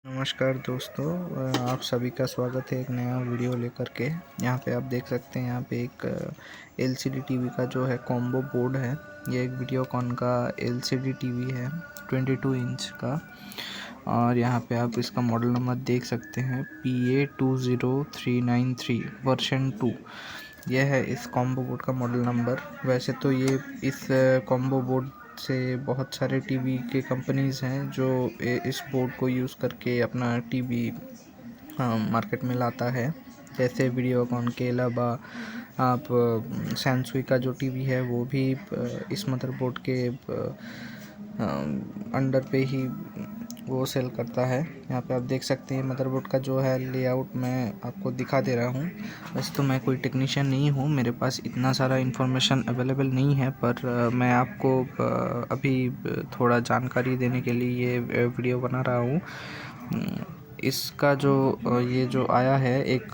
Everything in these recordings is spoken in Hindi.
नमस्कार दोस्तों, आप सभी का स्वागत है एक नया वीडियो लेकर के। यहाँ पे आप देख सकते हैं, यहाँ पे एक एलसीडी टीवी का जो है कॉम्बो बोर्ड है। ये एक वीडियोकॉन का एलसीडी टीवी है 22 इंच का। और यहाँ पे आप इसका मॉडल नंबर देख सकते हैं PA20393 वर्जन 2। यह है इस कॉम्बो बोर्ड का मॉडल नंबर। वैसे तो ये इस कॉम्बो बोर्ड से बहुत सारे टीवी के कंपनीज़ हैं जो इस बोर्ड को यूज़ करके अपना टीवी मार्केट में लाता है। जैसे वीडियोकॉन के अलावा आप सैमसंग का जो टीवी है वो भी इस मदरबोर्ड के अंडर पे ही वो सेल करता है। यहाँ पे आप देख सकते हैं मदरबोर्ड का जो है लेआउट मैं आपको दिखा दे रहा हूँ। वैसे तो मैं कोई टेक्नीशियन नहीं हूँ, मेरे पास इतना सारा इन्फॉर्मेशन अवेलेबल नहीं है, पर मैं आपको अभी थोड़ा जानकारी देने के लिए ये वीडियो बना रहा हूँ। इसका जो ये जो आया है, एक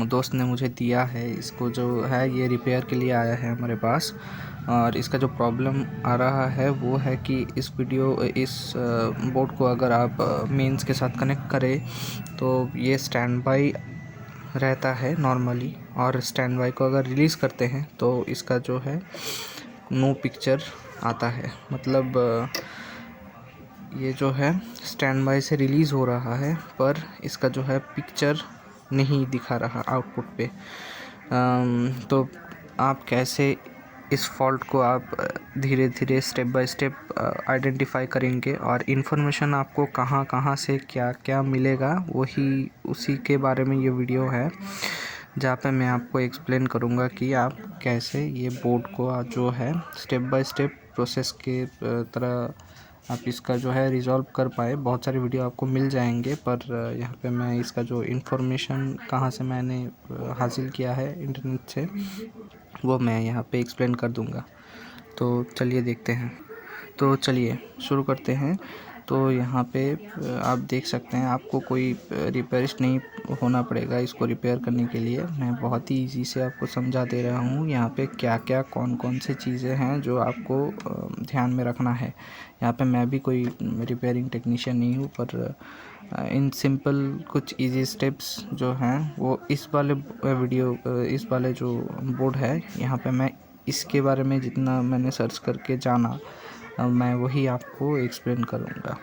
दोस्त ने मुझे दिया है। इसको जो है ये रिपेयर के लिए आया है हमारे पास। और इसका जो प्रॉब्लम आ रहा है वो है कि इस बोर्ड को अगर आप मेंस के साथ कनेक्ट करें तो ये स्टैंड बाई रहता है नॉर्मली, और स्टैंड बाई को अगर रिलीज़ करते हैं तो इसका जो है नो पिक्चर आता है। मतलब ये जो है स्टैंड बाई से रिलीज़ हो रहा है पर इसका जो है पिक्चर नहीं दिखा रहा आउटपुट पे। तो आप कैसे इस फॉल्ट को आप धीरे धीरे स्टेप बाय स्टेप आइडेंटिफाई करेंगे और इन्फॉर्मेशन आपको कहाँ कहाँ से क्या क्या मिलेगा, वही उसी के बारे में ये वीडियो है, जहाँ पे मैं आपको एक्सप्लेन करूँगा कि आप कैसे ये बोर्ड को जो है स्टेप बाय स्टेप प्रोसेस के तरह आप इसका जो है रिज़ॉल्व कर पाए। बहुत सारे वीडियो आपको मिल जाएंगे, पर यहाँ पे मैं इसका जो इन्फॉर्मेशन कहाँ से मैंने हासिल किया है इंटरनेट से, वो मैं यहाँ पे एक्सप्लेन कर दूँगा। तो चलिए देखते हैं। तो चलिए शुरू करते हैं। तो यहाँ पे आप देख सकते हैं, आपको कोई रिपेयरिस्ट नहीं होना पड़ेगा इसको रिपेयर करने के लिए। मैं बहुत ही ईजी से आपको समझा दे रहा हूँ यहाँ पे क्या क्या कौन कौन से चीज़ें हैं जो आपको ध्यान में रखना है। यहाँ पे मैं भी कोई रिपेयरिंग टेक्नीशियन नहीं हूँ, पर इन सिंपल कुछ इजी स्टेप्स जो हैं वो इस वाले जो बोर्ड है यहाँ पे मैं इसके बारे में जितना मैंने सर्च करके जाना मैं वही आपको एक्सप्लेन करूँगा।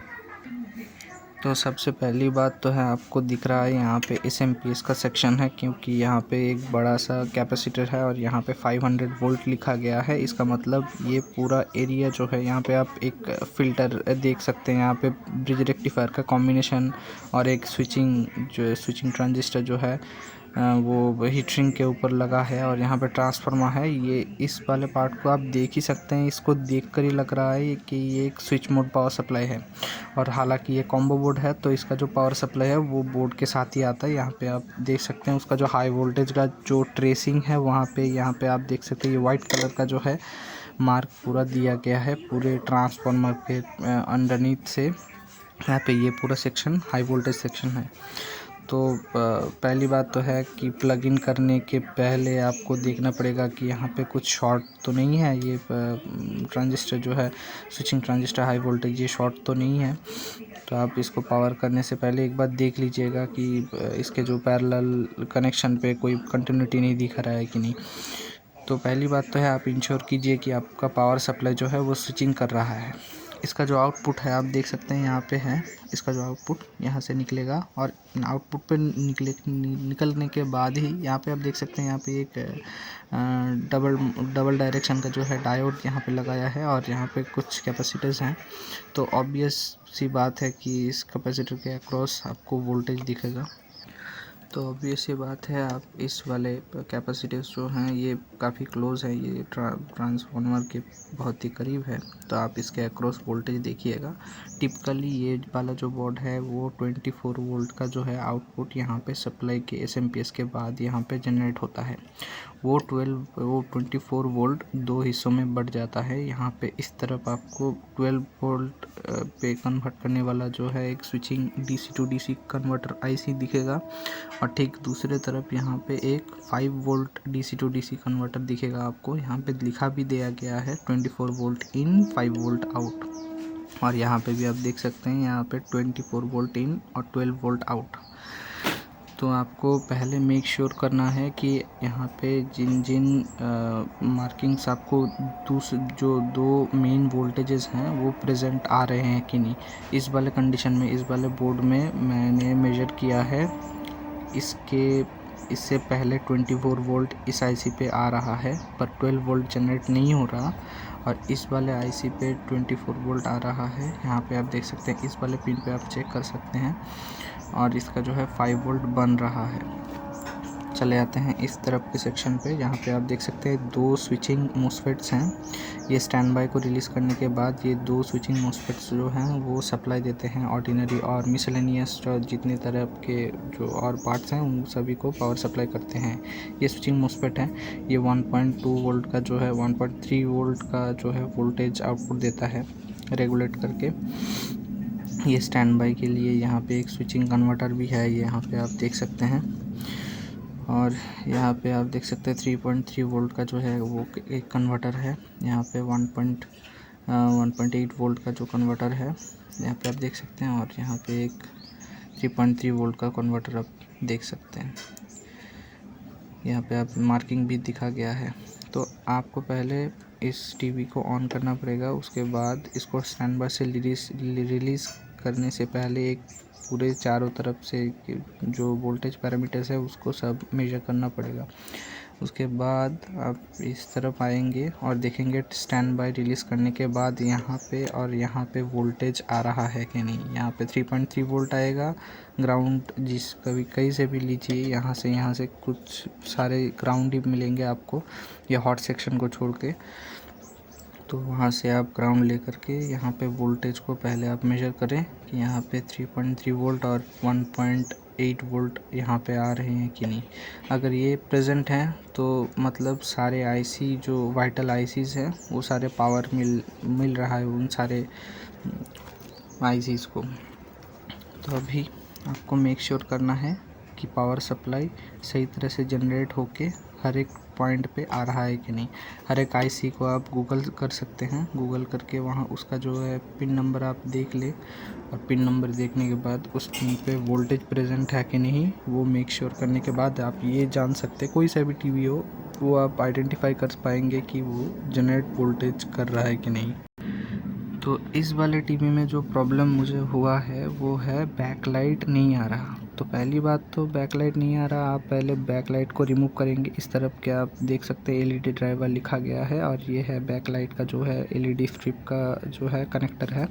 तो सबसे पहली बात तो है, आपको दिख रहा है यहाँ पे एसएमपीएस का सेक्शन है, क्योंकि यहाँ पे एक बड़ा सा कैपेसिटर है और यहाँ पे 500 वोल्ट लिखा गया है। इसका मतलब ये पूरा एरिया जो है, यहाँ पे आप एक फ़िल्टर देख सकते हैं, यहाँ पे ब्रिज रेक्टिफायर का कॉम्बिनेशन और एक स्विचिंग ट्रांजिस्टर जो है वो हीट सिंक के ऊपर लगा है, और यहाँ पे ट्रांसफार्मर है। ये इस वाले पार्ट को आप देख ही सकते हैं, इसको देखकर ही लग रहा है कि ये एक स्विच मोड पावर सप्लाई है। और हालांकि ये कॉम्बो बोर्ड है तो इसका जो पावर सप्लाई है वो बोर्ड के साथ ही आता है। यहाँ पे आप देख सकते हैं उसका जो हाई वोल्टेज का जो ट्रेसिंग है वहाँ पे, यहाँ पे आप देख सकते हैं ये वाइट कलर का जो है मार्क पूरा दिया गया है पूरे ट्रांसफार्मर पे अंडरनीथ से। यहाँ पे ये पूरा सेक्शन हाई वोल्टेज सेक्शन है। तो पहली बात तो है कि प्लग इन करने के पहले आपको देखना पड़ेगा कि यहाँ पे कुछ शॉर्ट तो नहीं है। ये ट्रांजिस्टर जो है स्विचिंग ट्रांजिस्टर हाई वोल्टेज, ये शॉर्ट तो नहीं है। तो आप इसको पावर करने से पहले एक बार देख लीजिएगा कि इसके जो पैरेलल कनेक्शन पे कोई कंटिन्यूटी नहीं दिख रहा है कि नहीं। तो पहली बात तो है, आप इंश्योर कीजिए कि आपका पावर सप्लाई जो है वो स्विचिंग कर रहा है। इसका जो आउटपुट है आप देख सकते हैं यहाँ पे है, इसका जो आउटपुट यहाँ से निकलेगा, और आउटपुट पे निकलने के बाद ही यहाँ पे आप देख सकते हैं यहाँ पे एक डबल डायरेक्शन का जो है डायोड यहाँ पे लगाया है, और यहाँ पे कुछ कैपेसिटर्स हैं। तो ऑब्वियस सी बात है कि इस कैपेसिटर के अक्रॉस आपको वोल्टेज दिखेगा। तो ऑब्वियस ये बात है, आप इस वाले कैपेसिटर्स जो हैं ये काफ़ी क्लोज है, ये ट्रांसफार्मर के बहुत ही करीब है। तो आप इसके अक्रॉस वोल्टेज देखिएगा। टिपिकली ये वाला जो बोर्ड है वो 24 वोल्ट का जो है आउटपुट यहाँ पे सप्लाई के एसएमपीएस के बाद यहाँ पे जनरेट होता है। वो 24 वोल्ट दो हिस्सों में बढ़ जाता है। यहाँ पे इस तरफ आपको 12 वोल्ट पे कन्वर्ट करने वाला जो है एक switching DC to DC converter IC दिखेगा, और ठीक दूसरे तरफ यहाँ पे एक 5 volt DC to DC converter दिखेगा आपको। यहाँ पे लिखा भी दिया गया है 24 वोल्ट इन 5 वोल्ट आउट। और यहाँ पे भी आप देख सकते हैं, यहाँ पे 24 वोल्ट इन और 12 वोल्ट आउट। तो आपको पहले मेक श्योर करना है कि यहाँ पे जिन जिन मार्किंग्स आपको जो दो मेन वोल्टेजेस हैं वो प्रेजेंट आ रहे हैं कि नहीं। इस वाले कंडीशन में, इस वाले बोर्ड में मैंने मेजर किया है, इससे पहले 24 वोल्ट इस आईसी पे आ रहा है पर 12 वोल्ट जनरेट नहीं हो रहा, और इस वाले आईसी पे 24 वोल्ट आ रहा है। यहाँ पे आप देख सकते हैं, इस वाले पिन पे आप चेक कर सकते हैं, और इसका जो है 5 वोल्ट बन रहा है। चले आते हैं इस तरफ के सेक्शन पे। यहाँ पे आप देख सकते हैं 2 स्विचिंग मोस्फेट्स हैं। ये स्टैंड बाय को रिलीज़ करने के बाद ये 2 स्विचिंग मोस्फेट्स जो हैं वो सप्लाई देते हैं ऑर्डिनरी और मिसलेनियस जितने तरह के जो और पार्ट्स हैं उन सभी को पावर सप्लाई करते हैं। ये स्विचिंग मोस्फेट है, ये 1.2 वोल्ट का जो है 1.3 वोल्ट का जो है वोल्टेज आउटपुट देता है रेगुलेट करके। ये स्टैंड बाय के लिए यहाँ पे एक स्विचिंग कन्वर्टर भी है, ये यहाँ पे आप देख सकते हैं। और यहाँ पे आप देख सकते हैं 3.3 वोल्ट का जो है वो एक कन्वर्टर है। यहाँ पे 1.8 वोल्ट का जो कन्वर्टर है यहाँ पे आप देख सकते हैं, और यहाँ पे एक 3.3 वोल्ट का कन्वर्टर आप देख सकते हैं। यहाँ पे आप मार्किंग भी दिखा गया है। तो आपको पहले इस टीवी को ऑन करना पड़ेगा, उसके बाद इसको स्टैंड बाय से रिलीज़ करने से पहले एक पूरे चारों तरफ से जो वोल्टेज पैरामीटर्स है उसको सब मेजर करना पड़ेगा। उसके बाद आप इस तरफ आएंगे और देखेंगे स्टैंड बाय रिलीज़ करने के बाद यहाँ पे और यहाँ पे वोल्टेज आ रहा है कि नहीं। यहाँ पे 3.3 वोल्ट आएगा। ग्राउंड जिस कहीं से भी लीजिए, यहाँ से कुछ सारे ग्राउंड ही मिलेंगे आपको, ये हॉट सेक्शन को छोड़ के। तो वहाँ से आप ग्राउंड लेकर के यहाँ पे वोल्टेज को पहले आप मेजर करें कि यहाँ पे 3.3 वोल्ट और 1.8 वोल्ट यहाँ पे आ रहे हैं कि नहीं। अगर ये प्रेजेंट हैं तो मतलब सारे आईसी जो वाइटल आईसीज़ हैं वो सारे पावर मिल रहा है उन सारे आईसीज़ को। तो अभी आपको मेक श्योर करना है कि पावर सप्लाई सही तरह से जनरेट होके हर एक पॉइंट पे आ रहा है कि नहीं। हर एक आईसी को आप गूगल कर सकते हैं, गूगल करके वहाँ उसका जो है पिन नंबर आप देख ले, और पिन नंबर देखने के बाद उस पिन पे वोल्टेज प्रेजेंट है कि नहीं वो मेक श्योर करने के बाद आप ये जान सकते हैं, कोई सा भी टीवी हो वो आप आइडेंटिफाई कर पाएंगे कि वो जनरेट वोल्टेज कर रहा है कि नहीं। तो इस वाले टीवी में जो प्रॉब्लम मुझे हुआ है वो है बैकलाइट नहीं आ रहा। तो पहली बात तो बैकलाइट नहीं आ रहा, आप पहले बैकलाइट को रिमूव करेंगे। इस तरफ के आप देख सकते हैं एलईडी ड्राइवर लिखा गया है, और ये है बैकलाइट का जो है एलईडी स्ट्रिप का जो है कनेक्टर है।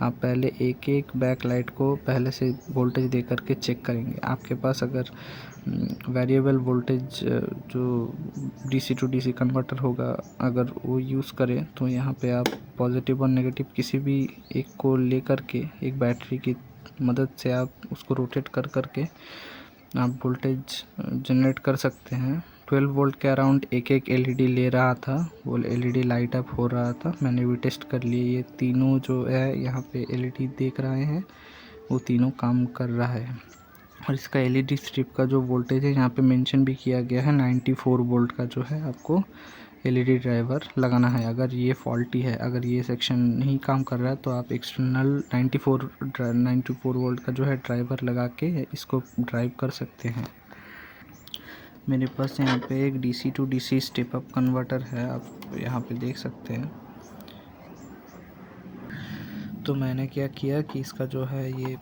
आप पहले एक एक बैकलाइट को पहले से वोल्टेज दे करके चेक करेंगे। आपके पास अगर वेरिएबल वोल्टेज जो डीसी टू डीसी कन्वर्टर होगा अगर वो यूज़ करें तो यहाँ पे आप पॉजिटिव और नेगेटिव किसी भी एक को लेकर के एक बैटरी की मदद से आप उसको रोटेट कर करके आप वोल्टेज जनरेट कर सकते हैं। 12 वोल्ट के अराउंड एक एलईडी ले रहा था, वो एलईडी लाइट अप हो रहा था। मैंने भी टेस्ट कर लिए, ये तीनों जो है यहाँ पे एलईडी देख रहे हैं वो तीनों काम कर रहा है। और इसका एलईडी स्ट्रिप का जो वोल्टेज है यहाँ पे मेंशन भी किया गया है 94 वोल्ट का जो है आपको एलईडी ड्राइवर लगाना है। अगर ये फॉल्टी है, अगर ये सेक्शन नहीं काम कर रहा है तो आप एक्सटर्नल 94 वोल्ट का जो है ड्राइवर लगा के इसको ड्राइव कर सकते हैं। मेरे पास यहाँ पे एक DC to DC step up converter है, आप यहाँ पे देख सकते हैं। तो मैंने क्या किया कि इसका जो है ये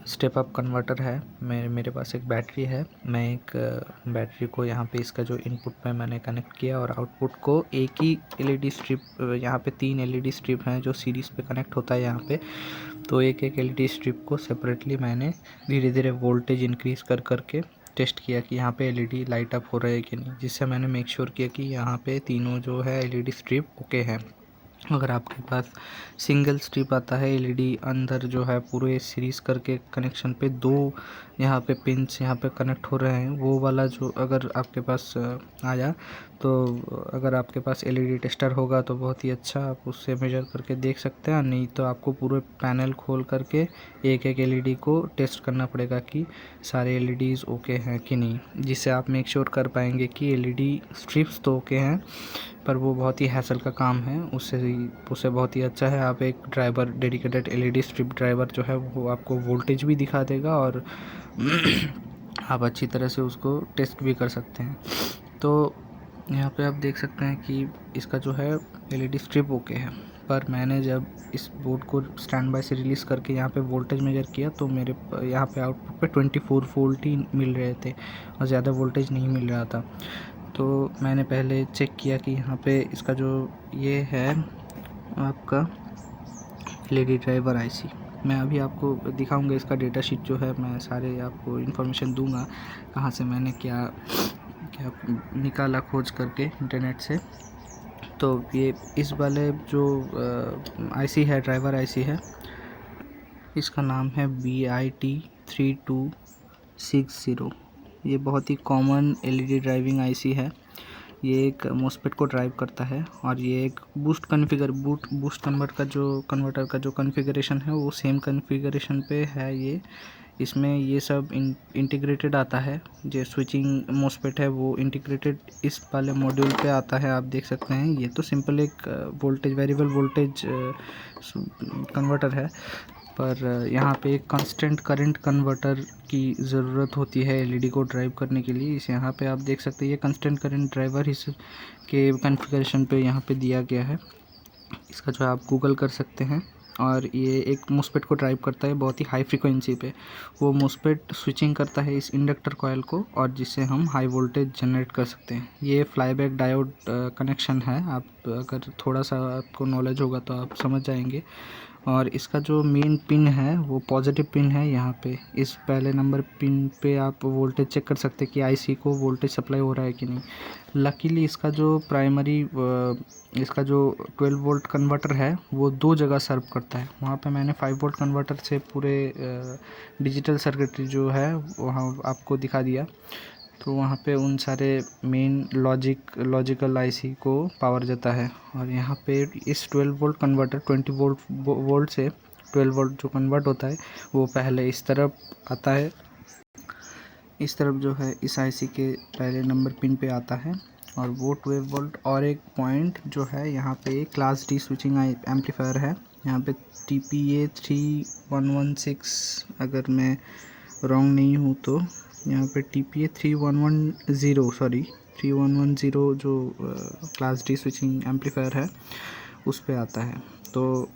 स्टेप अप कन्वर्टर है, मेरे पास एक बैटरी है। मैं एक बैटरी को यहाँ पे इसका जो इनपुट पे मैंने कनेक्ट किया और आउटपुट को एक ही एलईडी स्ट्रिप, यहाँ पे 3 एलईडी स्ट्रिप हैं जो सीरीज़ पे कनेक्ट होता है यहाँ पे। तो एक एलईडी स्ट्रिप को सेपरेटली मैंने धीरे धीरे वोल्टेज इंक्रीज़ कर करके टेस्ट किया कि यहाँ पे एलईडी लाइट अप हो रहा है कि नहीं, जिससे मैंने मेक श्योर किया कि यहाँ पे तीनों जो है एलईडी स्ट्रिप ओके हैं। अगर आपके पास सिंगल स्ट्रिप आता है एलईडी अंदर जो है पूरे सीरीज़ करके कनेक्शन पे 2 यहाँ पे पिंस यहाँ पे कनेक्ट हो रहे हैं, वो वाला जो अगर आपके पास आया तो अगर आपके पास एलईडी टेस्टर होगा तो बहुत ही अच्छा, आप उससे मेजर करके देख सकते हैं। नहीं तो आपको पूरे पैनल खोल करके एक एलईडी को टेस्ट करना पड़ेगा कि सारे एलईडीज़ ओके हैं कि नहीं, जिससे आप मेक श्योर कर पाएंगे कि एलईडी स्ट्रिप्स तो ओके हैं पर वो बहुत ही हैसल का काम है। उससे बहुत ही अच्छा है, आप एक driver dedicated LED strip driver जो है वो आपको वोल्टेज भी दिखा देगा और आप अच्छी तरह से उसको टेस्ट भी कर सकते हैं। तो यहाँ पे आप देख सकते हैं कि इसका जो है एलईडी स्ट्रिप ओके है, पर मैंने जब इस बोर्ड को स्टैंड बाय से रिलीज़ करके यहाँ पे वोल्टेज मेजर किया तो मेरे यहाँ पे आउटपुट पे 24 वोल्ट ही मिल रहे थे और ज़्यादा वोल्टेज नहीं मिल रहा था। तो मैंने पहले चेक किया कि यहाँ पे इसका जो ये है आपका एलईडी ड्राइवर आईसी, मैं अभी आपको दिखाऊंगा इसका डेटा शीट जो है, मैं सारे आपको इन्फॉर्मेशन दूंगा कहाँ से मैंने क्या क्या निकाला खोज करके इंटरनेट से। तो ये इस वाले जो आईसी है, ड्राइवर आईसी है, इसका नाम है BIT3260। ये बहुत ही कॉमन एलईडी ड्राइविंग आईसी है। ये एक मोस्फेट को ड्राइव करता है और ये एक बूस्ट कन्वर्टर का जो कॉन्फ़िगरेशन है वो सेम कॉन्फ़िगरेशन पे है ये। इसमें ये सब इंटीग्रेटेड आता है। जो स्विचिंग मोस्फेट है वो इंटीग्रेटेड इस वाले मॉड्यूल पे आता है। आप देख सकते हैं ये तो सिंपल एक वेरिएबल वोल्टेज कन्वर्टर है, पर यहाँ पे एक कांस्टेंट करंट कन्वर्टर की ज़रूरत होती है एलईडी को ड्राइव करने के लिए। इस यहाँ पे आप देख सकते हैं ये कांस्टेंट करंट ड्राइवर इस के कॉन्फ़िगरेशन पे यहाँ पे दिया गया है। इसका जो आप गूगल कर सकते हैं। और ये एक मोस्फेट को ड्राइव करता है बहुत ही हाई फ्रीक्वेंसी पे। वो मोस्फेट स्विचिंग करता है इस इंडक्टर कॉइल को और जिससे हम हाई वोल्टेज जनरेट कर सकते हैं। ये फ्लाईबैक डायोड कनेक्शन है, आप अगर थोड़ा सा आपको नॉलेज होगा तो आप समझ जाएंगे। और इसका जो मेन पिन है वो पॉजिटिव पिन है। यहाँ पे इस पहले नंबर पिन पे आप वोल्टेज चेक कर सकते हैं कि आईसी को वोल्टेज सप्लाई हो रहा है कि नहीं। लकीली इसका जो इसका जो 12 वोल्ट कन्वर्टर है वो दो जगह सर्व करता है। वहाँ पे मैंने 5 वोल्ट कन्वर्टर से पूरे डिजिटल सर्किटरी जो है वहाँ आपको दिखा दिया। तो वहाँ पे उन सारे मेन लॉजिकल आईसी को पावर जाता है। और यहाँ पे इस 12 वोल्ट कन्वर्टर 20 वोल्ट से 12 वोल्ट जो कन्वर्ट होता है वो पहले इस तरफ आता है, इस तरफ जो है इस आईसी के पहले नंबर पिन पे आता है। और वो 12 वोल्ट और एक पॉइंट जो है यहाँ पे क्लास डी स्विचिंग एम्पलीफायर है। यहाँ पे TPA 3116, अगर मैं रॉन्ग नहीं हूँ तो यहाँ पे TPA 3110 जो क्लास डी स्विचिंग एम्पलीफायर है उस पे आता है। तो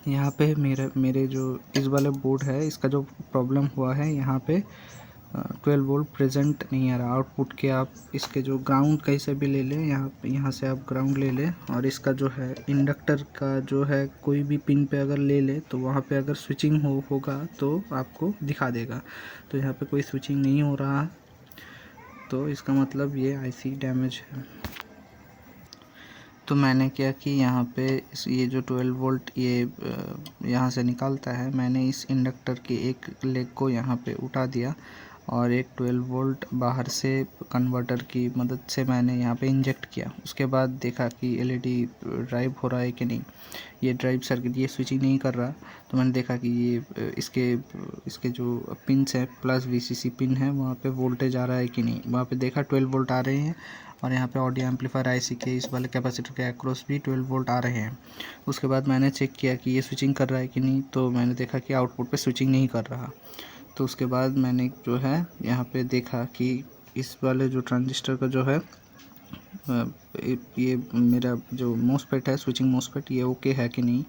यहाँ पे मेरे जो इस वाले बोर्ड है इसका जो प्रॉब्लम हुआ है, यहाँ पे 12 वोल्ट प्रेजेंट नहीं आ रहा आउटपुट के। आप इसके जो ग्राउंड कहीं से भी ले लें, यहाँ से आप ग्राउंड ले लें और इसका जो है इंडक्टर का जो है कोई भी पिन पे अगर ले ले तो वहाँ पे अगर स्विचिंग होगा तो आपको दिखा देगा। तो यहाँ पे कोई स्विचिंग नहीं हो रहा, तो इसका मतलब ये आईसी डैमेज है। तो मैंने क्या कि यहाँ पे ये जो 12 वोल्ट ये यहाँ से निकालता है, मैंने इस इंडक्टर के एक लेग को यहाँ पे उठा दिया और एक 12 वोल्ट बाहर से कन्वर्टर की मदद से मैंने यहाँ पे इंजेक्ट किया। उसके बाद देखा कि एलईडी ड्राइव हो रहा है कि नहीं, ये ड्राइव सर्किट ये स्विचिंग नहीं कर रहा। तो मैंने देखा कि ये इसके जो पिन्स है प्लस VCC पिन है वहाँ पे वोल्टेज आ रहा है कि नहीं। वहाँ पे देखा 12 वोल्ट आ रहे हैं और यहाँ पे ऑडियो एम्पलीफायर आईसी के इस वाले कैपेसिटर के अक्रॉस भी 12 वोल्ट आ रहे हैं। उसके बाद मैंने चेक किया कि ये स्विचिंग कर रहा है कि नहीं, तो मैंने देखा कि आउटपुट पे स्विचिंग नहीं कर रहा। तो उसके बाद मैंने जो है यहाँ पे देखा कि इस वाले जो ट्रांजिस्टर का जो है ये मेरा जो मोस्फेट है स्विचिंग मोस्फेट ये ओके है कि नहीं।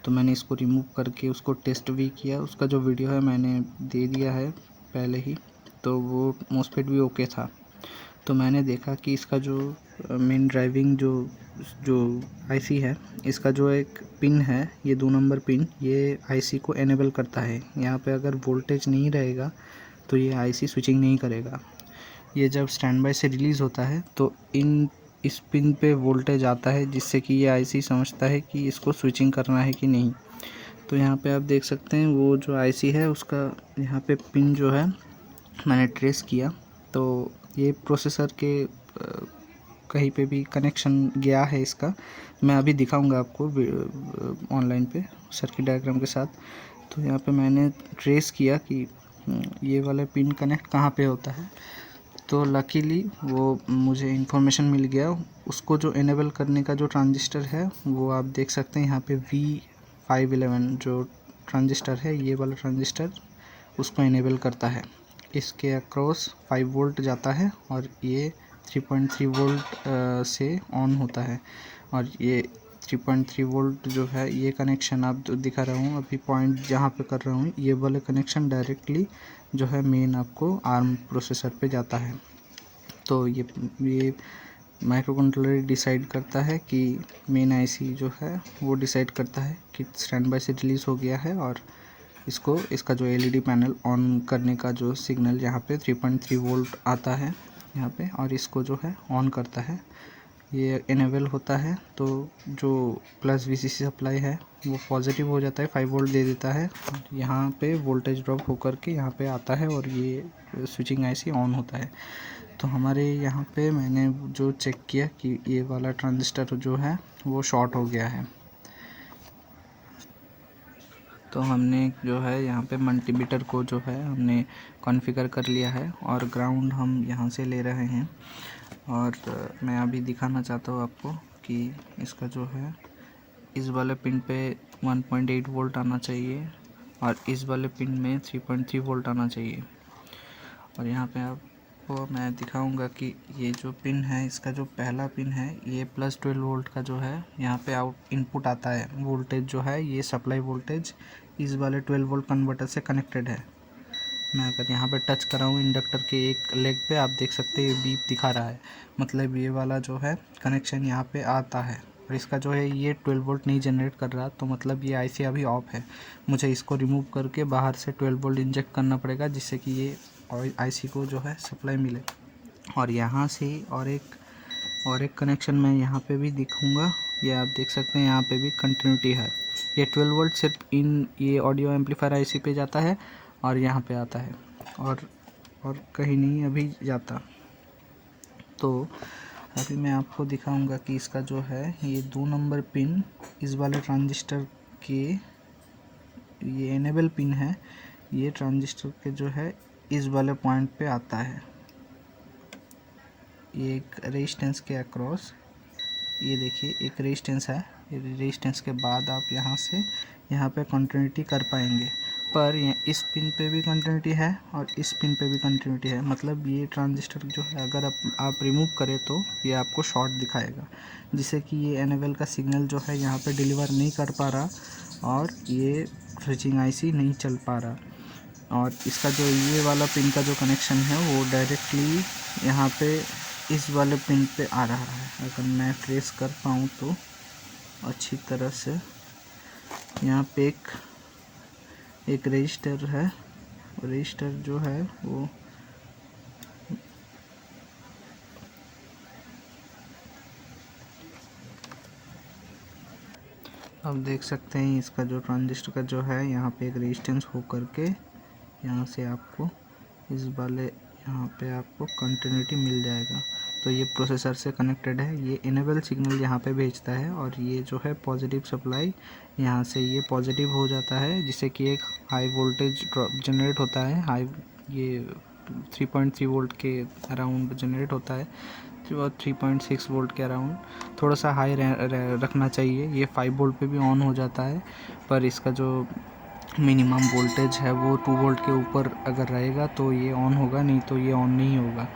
तो मैंने इसको रिमूव करके उसको टेस्ट भी किया। उसका जो वीडियो है मैंने दे दिया है पहले ही, तो वो मोस्फेट भी ओके था। तो मैंने देखा कि इसका जो मेन ड्राइविंग जो आईसी है इसका जो एक पिन है ये 2 नंबर पिन ये आईसी को एनेबल करता है। यहाँ पे अगर वोल्टेज नहीं रहेगा तो ये आईसी स्विचिंग नहीं करेगा। ये जब स्टैंड बाय से रिलीज़ होता है तो इस पिन पे वोल्टेज आता है जिससे कि ये आईसी समझता है कि इसको स्विचिंग करना है कि नहीं। तो यहाँ पे आप देख सकते हैं वो जो आईसी है उसका यहाँ पे पिन जो है मैंने ट्रेस किया, तो ये प्रोसेसर के कहीं पे भी कनेक्शन गया है इसका। मैं अभी दिखाऊंगा आपको ऑनलाइन पे सर्किट डायग्राम के साथ। तो यहाँ पे मैंने ट्रेस किया कि ये वाला पिन कनेक्ट कहाँ पे होता है। तो लकीली वो मुझे इन्फॉर्मेशन मिल गया। उसको जो इनेबल करने का जो ट्रांजिस्टर है वो आप देख सकते हैं यहाँ पे V511 जो ट्रांजिस्टर है, ये वाला ट्रांजिस्टर उसको इनेबल करता है। इसके अक्रॉस 5 वोल्ट जाता है और ये 3.3 वोल्ट से ऑन होता है। और ये 3.3 वोल्ट जो है, ये कनेक्शन आप दिखा रहा हूँ अभी पॉइंट जहाँ पे कर रहा हूँ, ये वाला कनेक्शन डायरेक्टली जो है मेन आपको आर्म प्रोसेसर पे जाता है। तो ये माइक्रो कंट्रोलर डिसाइड करता है कि मेन आईसी जो है वो डिसाइड करता है कि स्टैंड बाय से रिलीज़ हो गया है, और इसका जो एलईडी पैनल ऑन करने का जो सिग्नल यहाँ पे 3.3 वोल्ट आता है यहाँ पे, और इसको जो है ऑन करता है, ये इनेबल होता है। तो जो प्लस वीसीसी सप्लाई है वो पॉजिटिव हो जाता है, 5 वोल्ट दे देता है, यहाँ पे वोल्टेज ड्रॉप होकर के यहाँ पे आता है और ये स्विचिंग आईसी ऑन होता है। तो हमारे यहाँ पे मैंने जो चेक किया कि ये वाला ट्रांजिस्टर जो है वो शॉर्ट हो गया है। तो हमने जो है यहाँ पे मल्टीमीटर को जो है हमने कॉन्फ़िगर कर लिया है और ग्राउंड हम यहाँ से ले रहे हैं। और मैं अभी दिखाना चाहता हूँ आपको कि इसका जो है इस वाले पिन पे 1.8 वोल्ट आना चाहिए और इस वाले पिन में 3.3 वोल्ट आना चाहिए। और यहाँ पे आपको मैं दिखाऊंगा कि ये जो पिन है, इसका जो पहला पिन है ये +12 वोल्ट का जो है यहाँ पे आउट इनपुट आता है। वोल्टेज जो है ये सप्लाई वोल्टेज इस वाले 12 वोल्ट कन्वर्टर से कनेक्टेड है। मैं अगर यहाँ पे टच कर रहा हूँ इंडक्टर के एक लेग पे, आप देख सकते हैं ये बीप दिखा रहा है, मतलब ये वाला जो है कनेक्शन यहाँ पे आता है। और इसका जो है ये 12 वोल्ट नहीं जनरेट कर रहा, तो मतलब ये आईसी अभी ऑफ है। मुझे इसको रिमूव करके बाहर से 12 वोल्ट इंजेक्ट करना पड़ेगा जिससे कि ये आईसी को जो है सप्लाई मिले। और यहाँ से और एक कनेक्शन मैं यहाँ पे भी दिखाऊंगा, ये आप देख सकते हैं यहाँ पे भी कंटिन्यूटी है। ये 12 वोल्ट सिर्फ ये ऑडियो एम्पलीफायर आईसी पे जाता है और यहाँ पे आता है, और कहीं नहीं अभी जाता। तो अभी मैं आपको दिखाऊंगा कि इसका जो है ये 2 नंबर पिन इस वाले ट्रांजिस्टर के, ये इनेबल पिन है, ये ट्रांजिस्टर के जो है इस वाले पॉइंट पे आता है। ये एक रेजिस्टेंस के अक्रॉस, ये देखिए एक रेजिस्टेंस है, ये रेजिस्टेंस के बाद आप यहाँ से यहाँ पे कंटिन्यूटी कर पाएंगे। पर इस पिन पे भी कंटिन्यूटी है और इस पिन पे भी कंटिन्यूटी है, मतलब ये ट्रांजिस्टर जो है अगर आप रिमूव करें तो ये आपको शॉर्ट दिखाएगा, जिससे कि ये इनेबल का सिग्नल जो है यहाँ पे डिलीवर नहीं कर पा रहा और ये स्विचिंग आईसी नहीं चल पा रहा। और इसका जो ये वाला पिन का जो कनेक्शन है वो डायरेक्टली यहाँ पे इस वाले पिन पे आ रहा है। अगर मैं ट्रेस कर पाऊँ तो अच्छी तरह से, यहाँ पे एक रजिस्टर है, रजिस्टर जो है वो आप देख सकते हैं, इसका जो ट्रांजिस्टर का जो है यहाँ पे एक रेजिस्टेंस हो करके यहाँ से आपको इस वाले यहाँ पे आपको कंटिन्यूटी मिल जाएगा। तो ये प्रोसेसर से कनेक्टेड है, ये इनेबल सिग्नल यहाँ पे भेजता है और ये जो है पॉजिटिव सप्लाई यहाँ से ये पॉजिटिव हो जाता है, जिससे कि एक हाई वोल्टेज जनरेट होता है। ये 3.3 वोल्ट के अराउंड जनरेट होता है और 3.6 वोल्ट के अराउंड, थोड़ा सा हाई रखना चाहिए। ये 5 वोल्ट पे भी ऑन हो जाता है, पर इसका जो मिनिमम वोल्टेज है वो 2 वोल्ट के ऊपर अगर रहेगा तो ये ऑन होगा, नहीं तो ये ऑन नहीं होगा।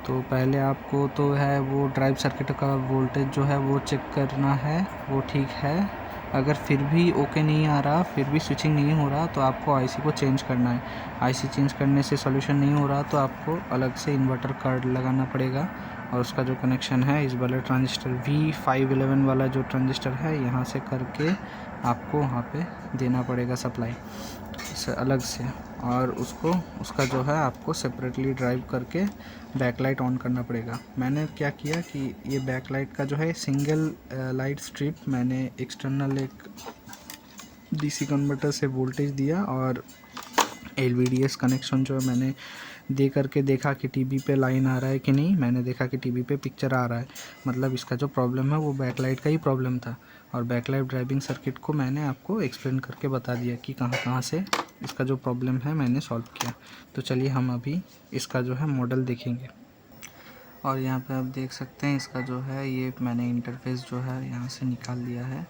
तो पहले आपको तो है वो ड्राइव सर्किट का वोल्टेज जो है वो चेक करना है, वो ठीक है। अगर फिर भी ओके नहीं आ रहा, फिर भी स्विचिंग नहीं हो रहा, तो आपको आईसी को चेंज करना है। आईसी चेंज करने से सॉल्यूशन नहीं हो रहा तो आपको अलग से इन्वर्टर कार्ड लगाना पड़ेगा और उसका जो कनेक्शन है इस वाले ट्रांजिस्टर V511 वाला जो ट्रांजिस्टर है यहाँ से करके आपको वहाँ पे देना पड़ेगा सप्लाई से अलग से, और उसका जो है आपको सेपरेटली ड्राइव करके बैकलाइट ऑन करना पड़ेगा। मैंने क्या किया कि ये बैकलाइट का जो है सिंगल लाइट स्ट्रिप मैंने एक्सटर्नल एक डीसी कन्वर्टर से वोल्टेज दिया और LVDS कनेक्शन जो है मैंने दे करके देखा कि टीवी पे लाइन आ रहा है कि नहीं। मैंने देखा कि टीवी पे पिक्चर आ रहा है, मतलब इसका जो प्रॉब्लम है वो बैकलाइट का ही प्रॉब्लम था। और बैकलाइट ड्राइविंग सर्किट को मैंने आपको एक्सप्लेन करके बता दिया कि कहाँ से इसका जो प्रॉब्लम है मैंने सॉल्व किया। तो चलिए हम अभी इसका जो है मॉडल देखेंगे। और यहाँ पे आप देख सकते हैं इसका जो है ये मैंने इंटरफेस जो है यहाँ से निकाल दिया है।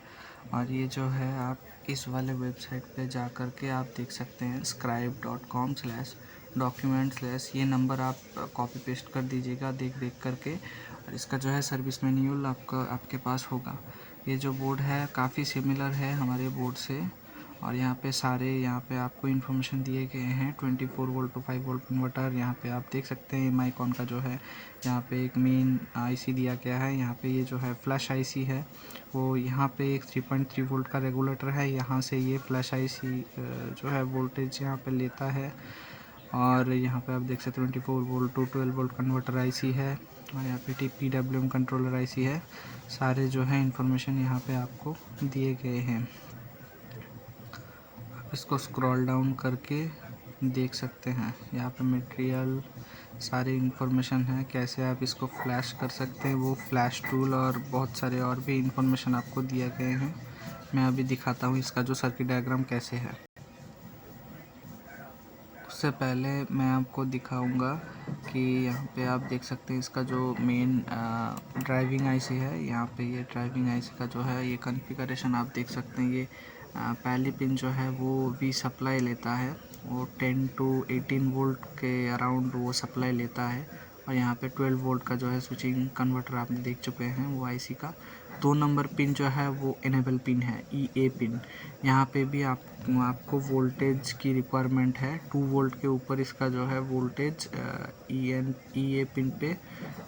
और ये जो है आप इस वाले वेबसाइट पे जा कर के आप देख सकते हैं scribe.com/document/ ये नंबर आप कॉपी पेस्ट कर दीजिएगा देख करके। और इसका जो है सर्विस मैन्यूअल आपके पास होगा। ये जो बोर्ड है काफ़ी सिमिलर है हमारे बोर्ड से। और यहाँ पे आपको इन्फॉर्मेशन दिए गए हैं। 24 वोल्ट टू 5 वोल्ट कन्वर्टर यहाँ पे आप देख सकते हैं। माइकॉन का जो है यहाँ पे एक मेन आईसी दिया गया है। यहाँ पे ये जो है फ्लैश आईसी है वो यहाँ पे एक 3.3 वोल्ट का रेगुलेटर है। यहाँ से ये फ्लैश आईसी जो है वोल्टेज यहाँ पे लेता है। और यहाँ पे आप देख सकते हैं 24 volt to 12 volt converter IC है। और यहाँ पे PWM कंट्रोलर आईसी है। सारे जो है इन्फॉर्मेशन यहाँ पे आपको दिए गए हैं। इसको स्क्रॉल डाउन करके देख सकते हैं। यहाँ पे मटेरियल सारी इन्फॉर्मेशन है, कैसे आप इसको फ्लैश कर सकते हैं, वो फ्लैश टूल और बहुत सारे और भी इन्फॉर्मेशन आपको दिए गए हैं। मैं अभी दिखाता हूँ इसका जो सर्किट डायग्राम कैसे है। उससे पहले मैं आपको दिखाऊंगा कि यहाँ पे आप देख सकते हैं इसका जो मेन ड्राइविंग आईसी है। यहाँ पे ये ड्राइविंग आईसी का जो है ये कॉन्फ़िगरेशन आप देख सकते हैं। ये पहली पिन जो है वो भी सप्लाई लेता है, वो 10 टू 18 वोल्ट के अराउंड वो सप्लाई लेता है। और यहाँ पे 12 वोल्ट का जो है स्विचिंग कन्वर्टर आप देख चुके हैं वो आईसी का। 2 नंबर पिन जो है वो इनेबल पिन है, EA पिन। यहाँ पे भी आपको वोल्टेज की रिक्वायरमेंट है। 2 वोल्ट के ऊपर इसका जो है वोल्टेज EA पिन पे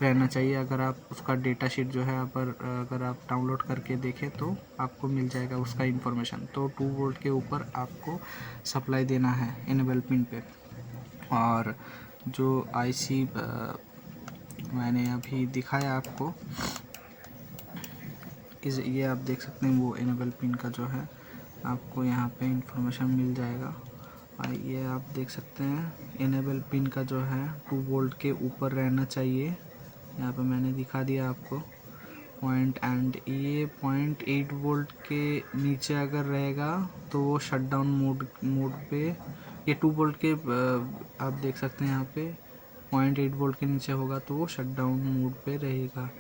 रहना चाहिए। अगर आप उसका डेटा शीट जो है अगर आप डाउनलोड करके देखें तो आपको मिल जाएगा उसका इन्फॉर्मेशन। तो 2 वोल्ट के ऊपर आपको सप्लाई देना है इनेबल पिन पे। और जो आईसी मैंने अभी दिखाया आपको ये आप देख सकते हैं वो इनेबल पिन का जो है आपको यहाँ पे इंफॉर्मेशन मिल जाएगा। और ये आप देख सकते हैं इनेबल पिन का जो है 2 वोल्ट के ऊपर रहना चाहिए। यहाँ पे मैंने दिखा दिया आपको पॉइंट। एंड ये 0.8 वोल्ट के नीचे अगर रहेगा तो वो शटडाउन मोड पे, ये 2 वोल्ट के आप देख सकते हैं यहाँ पे 0.8 वोल्ट के नीचे होगा तो वो शटडाउन मोड पे रहेगा।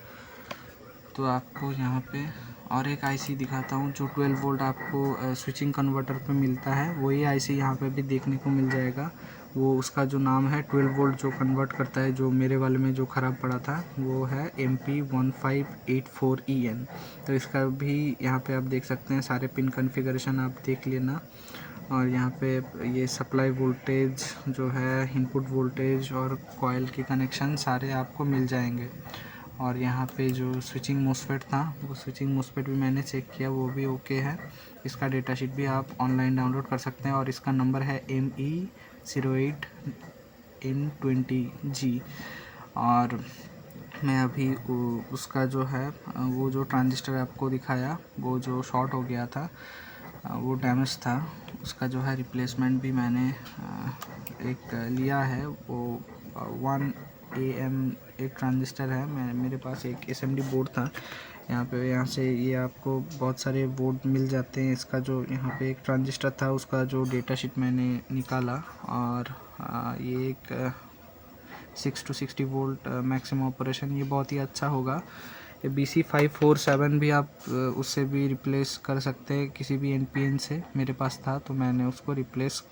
तो आपको यहाँ पे और एक आईसी दिखाता हूँ जो 12 वोल्ट आपको स्विचिंग कन्वर्टर पे मिलता है। वही आईसी यहाँ पे भी देखने को मिल जाएगा। वो उसका जो नाम है 12 वोल्ट जो कन्वर्ट करता है, जो मेरे वाले में जो ख़राब पड़ा था वो है MP1584EN। तो इसका भी यहाँ पे आप देख सकते हैं सारे पिन कॉन्फ़िगरेशन आप देख लेना। और यहाँ पे ये सप्लाई वोल्टेज जो है, इनपुट वोल्टेज और कॉइल के कनेक्शन सारे आपको मिल जाएंगे। और यहाँ पे जो स्विचिंग मोस्फेट था वो स्विचिंग मोस्फेट भी मैंने चेक किया, वो भी ओके है। इसका डेटा शीट भी आप ऑनलाइन डाउनलोड कर सकते हैं। और इसका नंबर है ME08N20G। और मैं अभी उसका जो है वो जो ट्रांजिस्टर आपको दिखाया वो जो शॉर्ट हो गया था, वो डैमेज था, उसका जो है रिप्लेसमेंट भी मैंने एक लिया है। वो 1AM एक ट्रांजिस्टर है। मेरे पास एक SMD बोर्ड था यहाँ से ये आपको बहुत सारे बोर्ड मिल जाते हैं। इसका जो यहाँ पे एक ट्रांजिस्टर था उसका जो डेटा शीट मैंने निकाला। और ये एक 6 to 60 वोल्ट मैक्सिमम ऑपरेशन, ये बहुत ही अच्छा होगा। ये BC547 भी आप उससे भी रिप्लेस कर सकते हैं किसी भी NPN से। मेरे पास था तो मैंने उसको रिप्लेस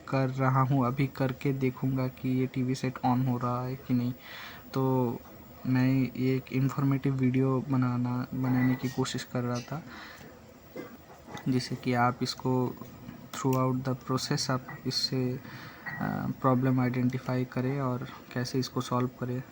कर रहा हूँ, अभी करके देखूँगा कि ये टीवी सेट ऑन हो रहा है कि नहीं। तो मैं ये एक इन्फॉर्मेटिव वीडियो बनाने की कोशिश कर रहा था, जिससे कि आप इसको थ्रू आउट द प्रोसेस आप इससे प्रॉब्लम आइडेंटिफाई करें और कैसे इसको सॉल्व करें।